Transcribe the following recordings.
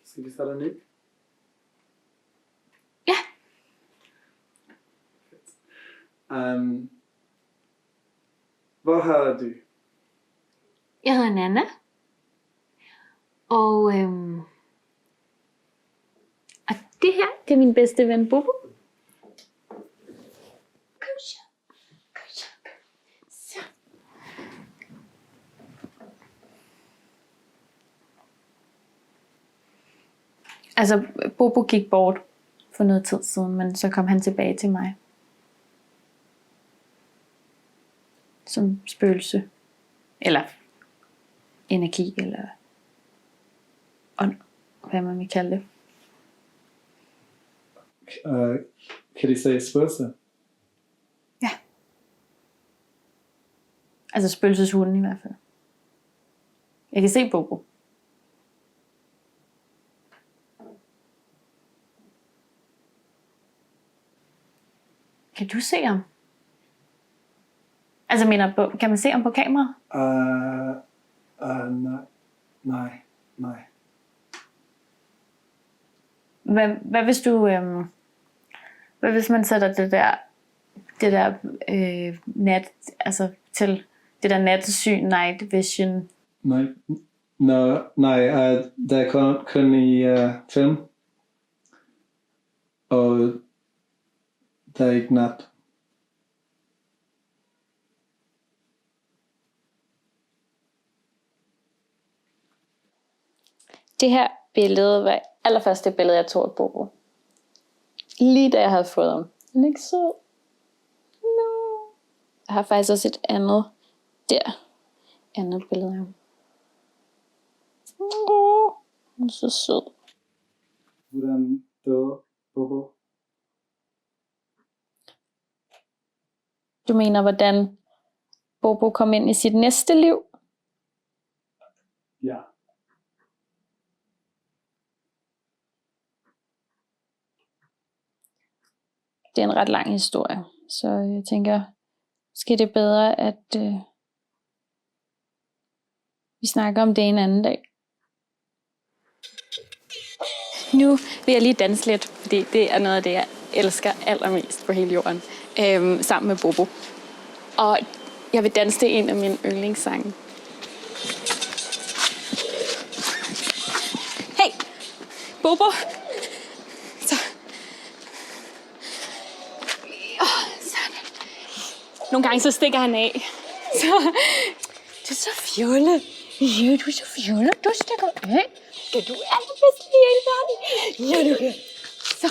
Skal vi starte en ny? Ja. Hvad har du? Jeg hedder Nana. Og det her, det er min bedste ven, Bobo. Kom så. Så. Altså, Bobo gik bort for noget tid siden, men så kom han tilbage til mig. Som spøgelse. Eller energi, eller ånd, hvad man vil kalde det. Kan de sige spøgelse? Ja. Altså spøgelseshunden i hvert fald. Jeg kan se Bobo. Kan du se ham? Altså kan man se ham på kamera? Nej. Hvad hvis du... hvad hvis man sætter det der nat... Altså til det der nattesyn, night vision? Nej, det er kun i film. Og det er ikke nat. Det her billede var allerførste billede, jeg tog af Bobo. Lige da jeg havde fået ham. Han er ikke sød. No. Jeg har faktisk også et andet der. Andet billede af ham. Han er så sød. Hvordan dør Bobo? Du mener, hvordan Bobo kom ind i sit næste liv? Ja. Det er en ret lang historie, så jeg tænker, måske det er bedre, at vi snakker om det en anden dag. Nu vil jeg lige danse lidt, fordi det er noget af det, jeg elsker allermest på hele jorden, sammen med Bobo. Og jeg vil danse det en af mine yndlingssange. Hey, Bobo! Nogle gange så stikker han af. Så, du er så fjollet. Ja, du er så fjollet. Du stikker af. Ja, du er allerbedst i hele verden. Ja, du kan. Så.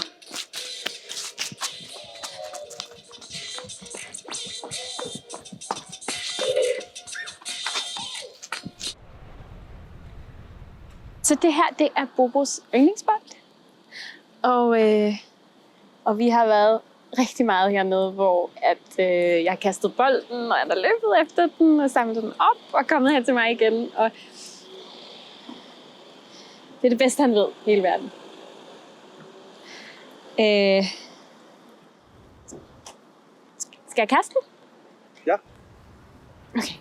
Så det her, det er Bobos yndlingsbold. Og vi har været rigtig meget hernede, hvor jeg har kastet bolden, og jeg har løbet efter den, og samlet den op, og kommet her til mig igen. Og det er det bedste, han ved i hele verden. Skal jeg kaste den? Ja. Okay.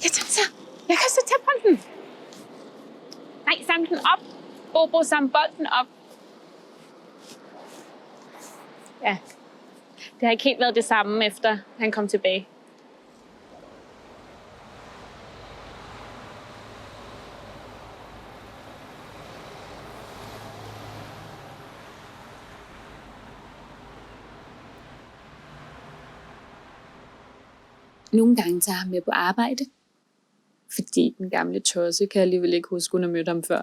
Jeg tager den så. Jeg kan så tage bolden. Nej, samle den op. Bobo, samle bolden op. Ja. Det har ikke helt været det samme, efter han kom tilbage. Nogle gange tager jeg ham med på arbejde. Fordi den gamle tosse kan alligevel ikke huske, hun har mødt ham før.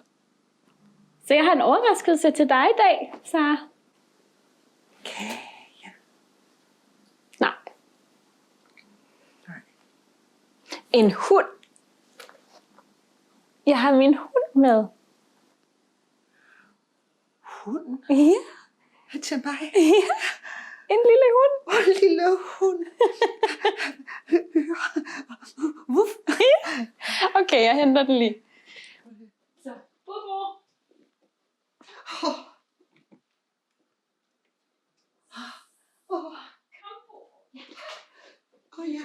Så jeg har en overraskelse til dig i dag, Sara. Kage. Nej. En hund. Jeg har min hund med. Hund? Ja. Til mig? Ja. En lille hund. Lille hund. Wuff. Okay, jeg henter den lige. Så, Bobo. Kom, Bobo. Ja.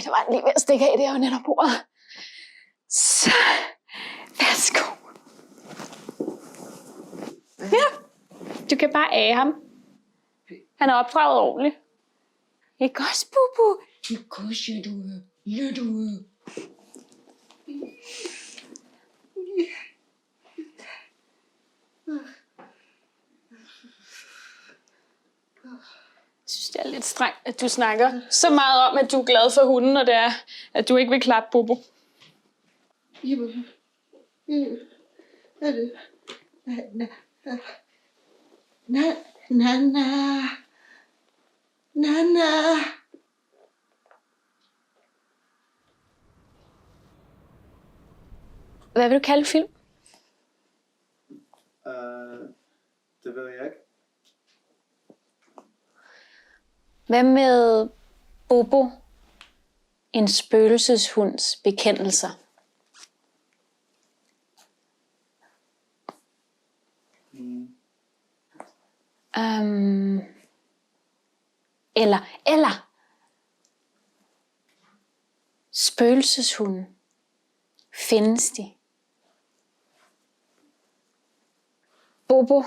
Der var lige ved at stikke af der under bordet. Så, værsgo. Ja, du kan bare ære ham. Han er opdraget ordentligt. Ikke også, Bubu? Ikke også, ja du. Jeg synes, det er lidt strengt, at du snakker så meget om, at du er glad for hunden, og det er, at du ikke vil klappe Bobo. Jamen, er det? Nana. Hvad vil du kalde film? Det ved jeg ikke. Hvad med Bobo? En spøgelseshunds bekendelser. Eller spøgelseshunden. Findes de? Bobo,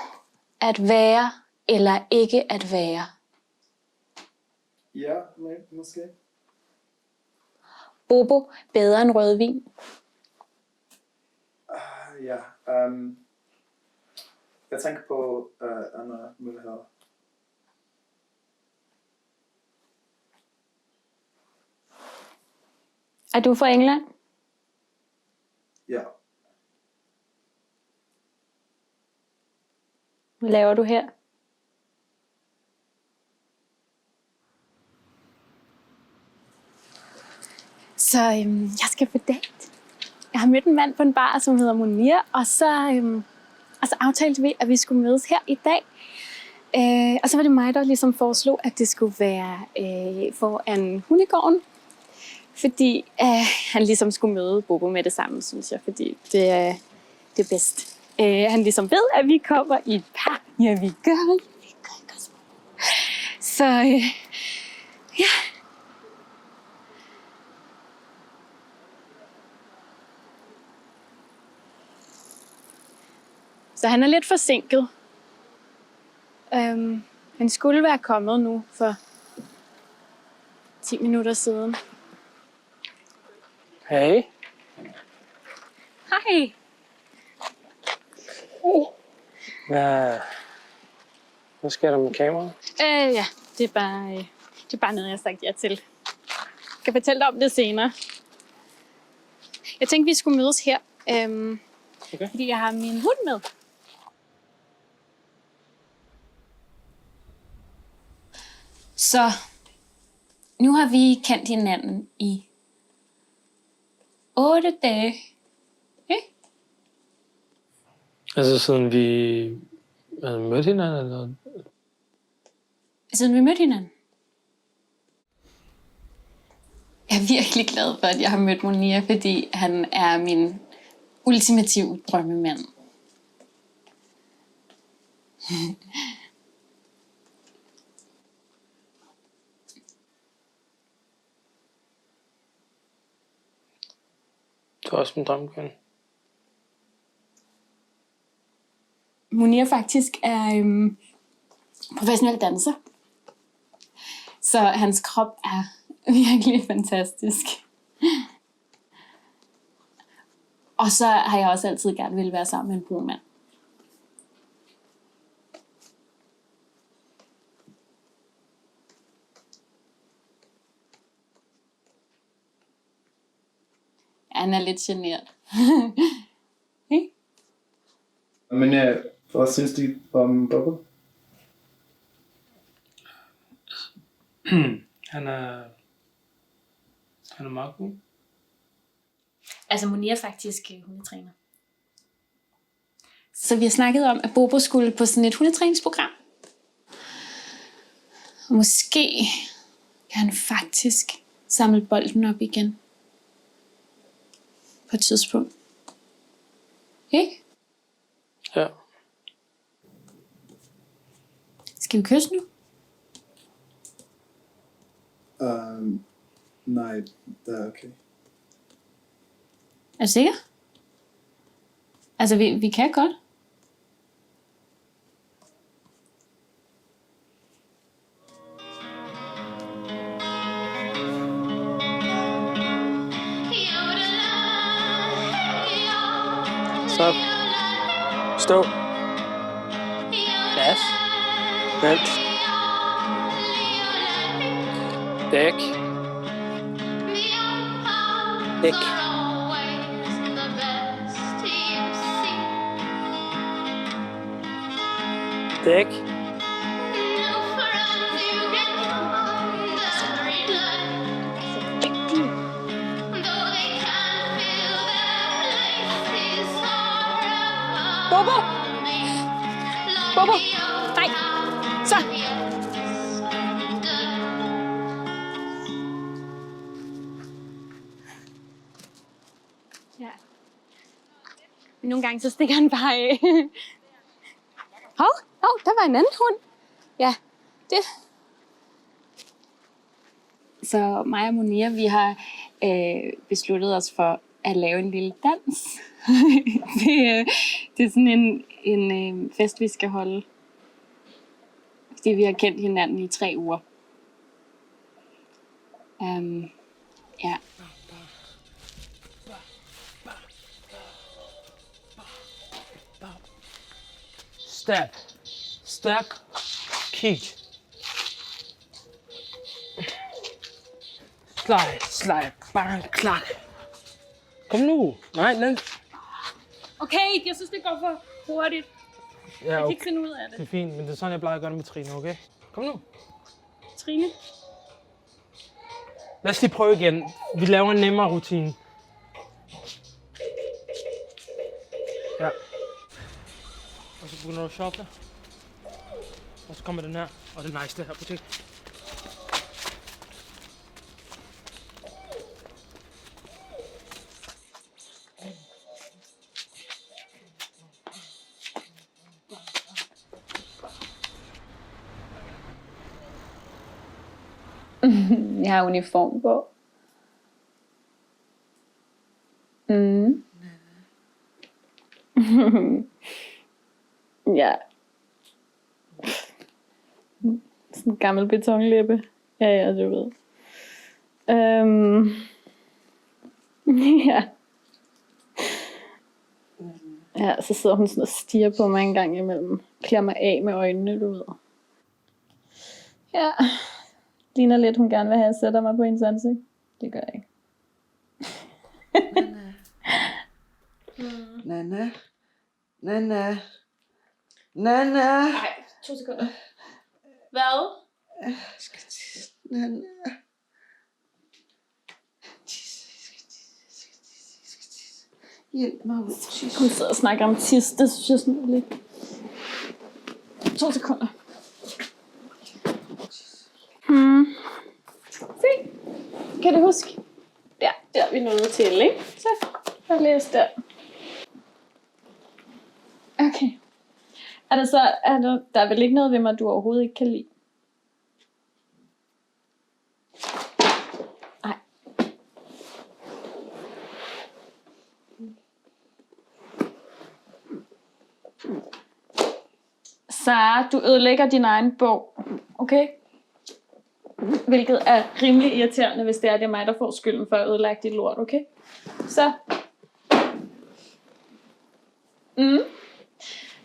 at være eller ikke at være. Ja, måske. Bobo, bedre end rødvin. Ja, jeg tænker på andre muligheder. Er du fra England? Ja. Hvad laver du her? Så jeg skal på date. Jeg har mødt en mand på en bar, som hedder Munir, og så aftalte vi, at vi skulle mødes her i dag. Og så var det mig, der ligesom foreslog, at det skulle være foran hundegården. Fordi han ligesom skulle møde Bobo med det samme, synes jeg, fordi det er bedst. Han ligesom ved, at vi kommer i et par. Ja, vi gør. Så ja. Så han er lidt forsinket. Han skulle være kommet nu for 10 minutter siden. Hey. Hej. Hvad sker der med kameraet? Ja, det er bare noget, jeg har sagt ja til. Jeg kan fortælle dig om det senere. Jeg tænkte, vi skulle mødes her, Okay. fordi jeg har min hund med. Så nu har vi kendt hinanden i 8 dage. Altså siden vi mødte hinanden, eller? Siden vi mødte hinanden. Jeg er virkelig glad for, at jeg har mødt Munir, fordi han er min ultimative drømmemand. Du er også min drømmekvinde. Munir faktisk er professionel danser. Så hans krop er virkelig fantastisk. Og så har jeg også altid gerne ville være sammen med en brun mand. Han er lidt genert. Hey? Men hvad synes du om Bobo? Han er meget god. Altså Munir er faktisk hundetræner. Så vi har snakket om, at Bobo skulle på sådan et hundetræningsprogram. Og måske kan han faktisk samle bolden op igen. På et tidspunkt. Ikke? Ja. Skal vi kysse nu? Nej, det er okay. Er du sikker? Altså, vi kan godt. Stop. Stå. Plads. Vent. Dæk. Dæk. Dæk. Bobo! Bobo! Nej! Så! Ja. Nogle gange så stikker han bare af. Hov, der var en anden hund. Ja, det. Så mig og Monia, vi har besluttet os for at lave en lille dans. det er sådan en fest, vi skal holde. Fordi vi har kendt hinanden i 3 uger. Ja. Stærk. Stærk. Kig. Slide. Bang, klak. Kom nu. Nej, den. Okay, jeg synes, det går for hurtigt. Ja, Jeg kan okay. ikke finde ud af Det det. er fint, men det er sådan, jeg plejer at gøre det med Trine, okay? Kom nu. Trine? Lad os lige prøve igen. Vi laver en nemmere rutine. Ja. Og så begynder du at shoppe. Og så kommer den her. Og det er nice, det her butik. Jeg har uniform på. Ja. Sådan en gammel betonlæbe. Ja, du ved. Ja. Ja, så sidder hun sådan og stiger på mig en gang imellem. Klæder mig af med øjnene, du ved. Ja. Ligner lidt, hun gerne vil have, at jeg sætter mig på hendes ansigt. Det gør jeg ikke. Nana. Nana. Nana. Nej, 2 sekunder. Hvad? Nana. Hjælp mig ud. Hun sidder og snakker om tis. Det synes jeg sådan lidt. 2 sekunder. Se. Kan du huske? Der er vi nået til, ikke? Så, jeg læser der. Okay. Der er vel ikke noget ved mig, du overhovedet ikke kan lide? Nej. Sara, du ødelægger din egen bog. Okay? Hvilket er rimelig irriterende, hvis det er mig, der får skylden for at ødelægge dit lort, okay? Så.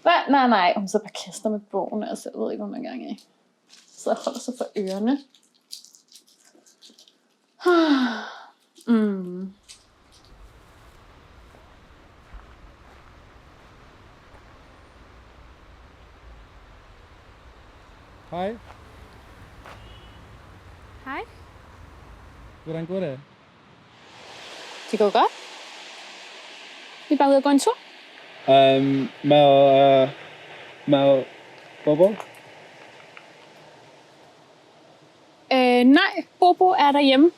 Hvad? Nej. Hun så bare kaster med bogen, altså jeg ved ikke, hvad man gang i. Så holder sig for ørerne. Hej, Hej. hvordan går det? Det går godt. Vi er bare ude og gå en tur. Med Bobo? Nej, Bobo er derhjemme.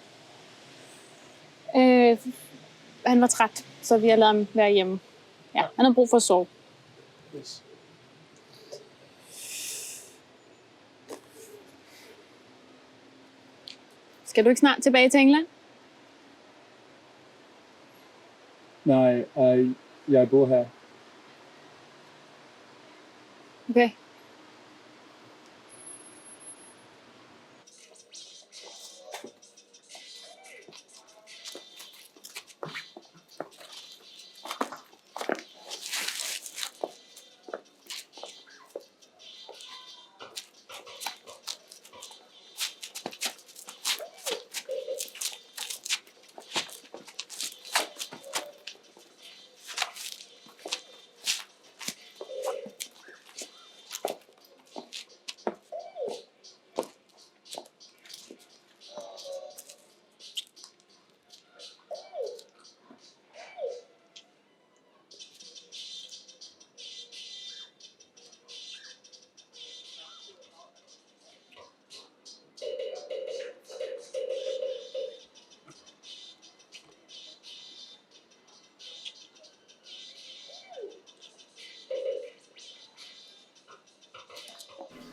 Han var træt, så vi har ladet ham være hjemme. Ja, han har brug for at sove. Yes. Skal du ikke snart tilbage til England? Nej, jeg bor her. Okay.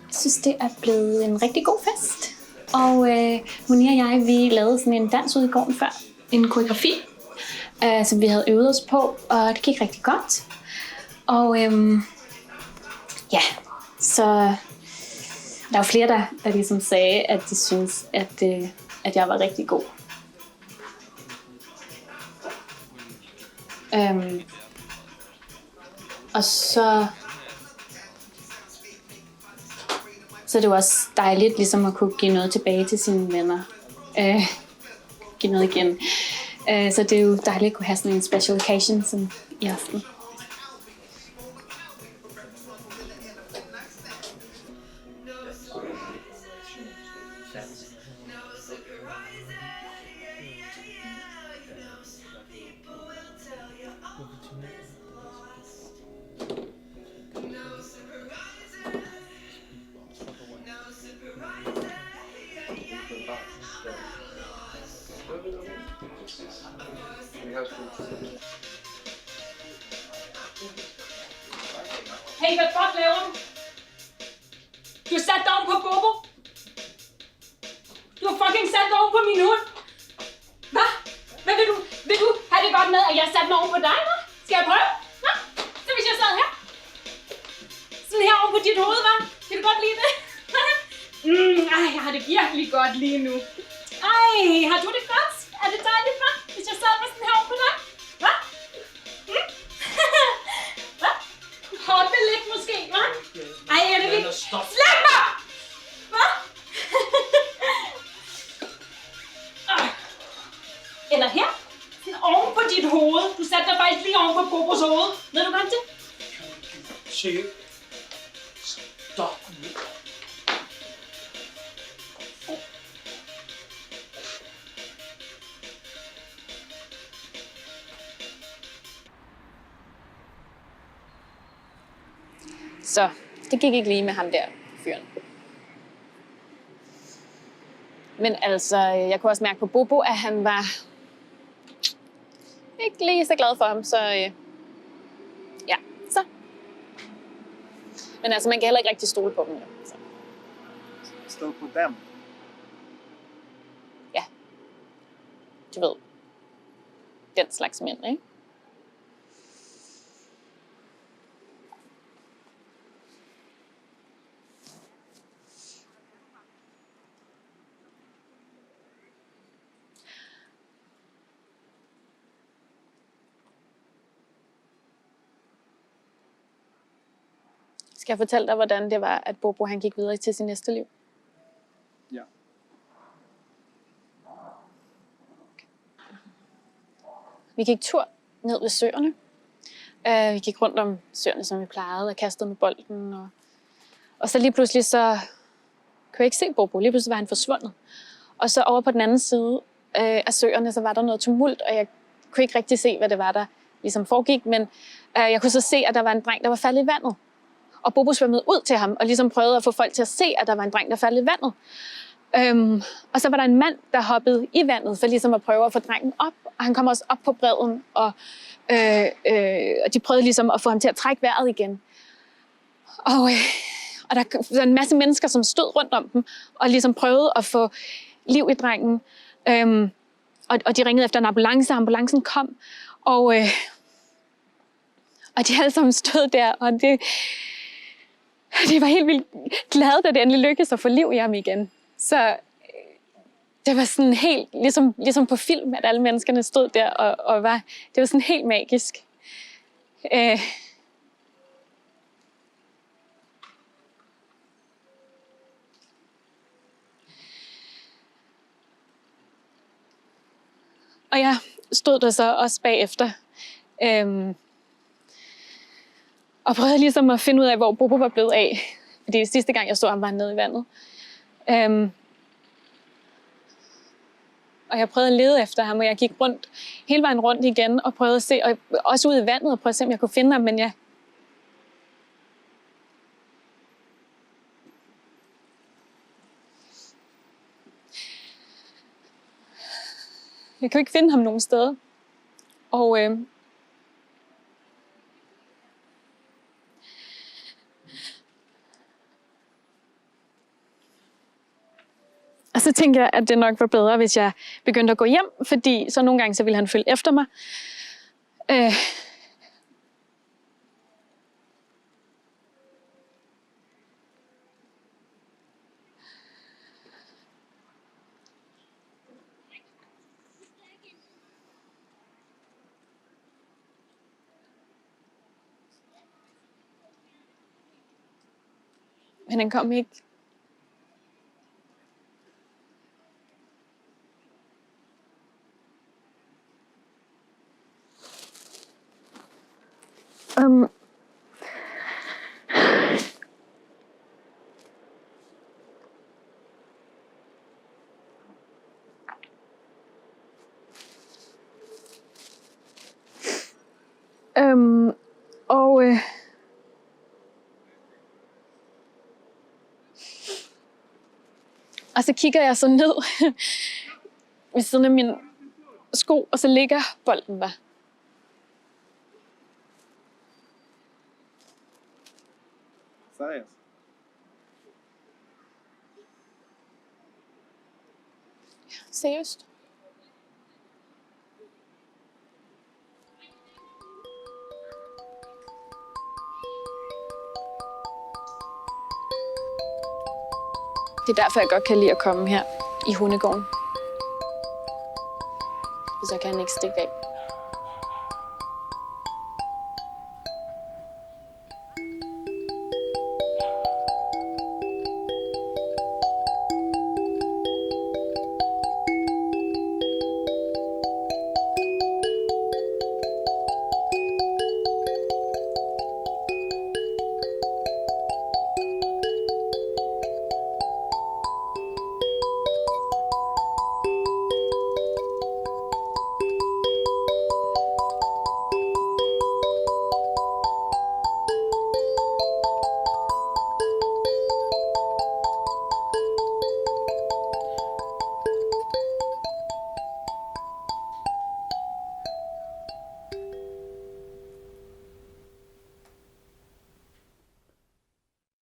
Jeg synes, det er blevet en rigtig god fest. Og Monia og jeg, vi lavede sådan en dans ude i gården før. En koreografi, som vi havde øvet os på, og det gik rigtig godt. Og ja, så der var flere, der ligesom sagde, at de synes, at jeg var rigtig god. Og så er det jo også dejligt ligesom at kunne give noget tilbage til sine venner. Give noget igen. Så det er jo dejligt at kunne have sådan en special occasion som i aften. Hey, hvad fuck laver du? Du har sat dig oven på Bobo. Du har fucking sat dig oven på min hund. Hvad? Hvad vil du? Vil du have det godt med, at jeg satte mig oven på dig, hva'? Skal jeg prøve? Hva? Så hvis jeg sad her. Sådan her oven på dit hoved, hva'? Kan du godt lide det? Ej, jeg har det virkelig godt lige nu. Ej, har du det godt? Er det dejligt, hva'? Hvis jeg sad med sådan her oven på dig? Hva? Hva? Hoppe lidt måske, hva'? Ej, er det vildt? Slap mig! Hva? Eller her? Sådan oven på dit hoved. Du satte dig faktisk lige oven på Bobos hoved. Ved du godt det? Se. Stop nu. Så det gik ikke lige med ham der fyren. Men altså, jeg kunne også mærke på Bobo, at han var ikke lige så glad for ham, så ja, så. Men altså, man kan heller ikke rigtig stole på dem. Jo, så. Stå på dem. Ja, du ved, den slags mænd, ikke? Skal jeg fortælle dig, hvordan det var, at Bobo han gik videre til sin næste liv? Ja. Vi gik tur ned ved søerne. Vi gik rundt om søerne, som vi plejede, og kastede med bolden. Og så lige pludselig så kunne jeg ikke se Bobo. Lige pludselig var han forsvundet. Og så over på den anden side af søerne, så var der noget tumult, og jeg kunne ikke rigtig se, hvad det var, der ligesom foregik. Men jeg kunne så se, at der var en dreng, der var faldet i vandet. Og Bobo svømmede ud til ham, og ligesom prøvede at få folk til at se, at der var en dreng, der faldt i vandet. Og så var der en mand, der hoppede i vandet, for ligesom at prøve at få drengen op. Og han kom også op på bredden, og de prøvede ligesom at få ham til at trække vejret igen. Og der var en masse mennesker, som stod rundt om dem, og ligesom prøvede at få liv i drengen. Og de ringede efter en ambulance, og ambulancen kom. Og de alle sammen stod der, og de var helt vildt glade, da det endelig lykkedes at få liv i ham igen. Så det var sådan helt, ligesom på film, at alle menneskerne stod der og var, det var sådan helt magisk. Og jeg stod der så også bagefter, og prøvede ligesom at finde ud af, hvor Bobo var blevet af. Fordi sidste gang, jeg så ham, var han nede i vandet. Og jeg prøvede at lede efter ham, og jeg gik hele vejen rundt igen, og prøvede at se, og også ud i vandet, og prøvede at se, om jeg kunne finde ham, men jeg kunne ikke finde ham nogen steder. Og så tænkte jeg, at det nok var bedre, hvis jeg begyndte at gå hjem, fordi så nogle gange så ville han følge efter mig. Men han kom ikke. Og så kigger jeg så ned ved siden af min sko, og så ligger bolden der. Science. Seriøst? Det er derfor, jeg godt kan lide at komme her i hundegården. Så kan han ikke stikke af.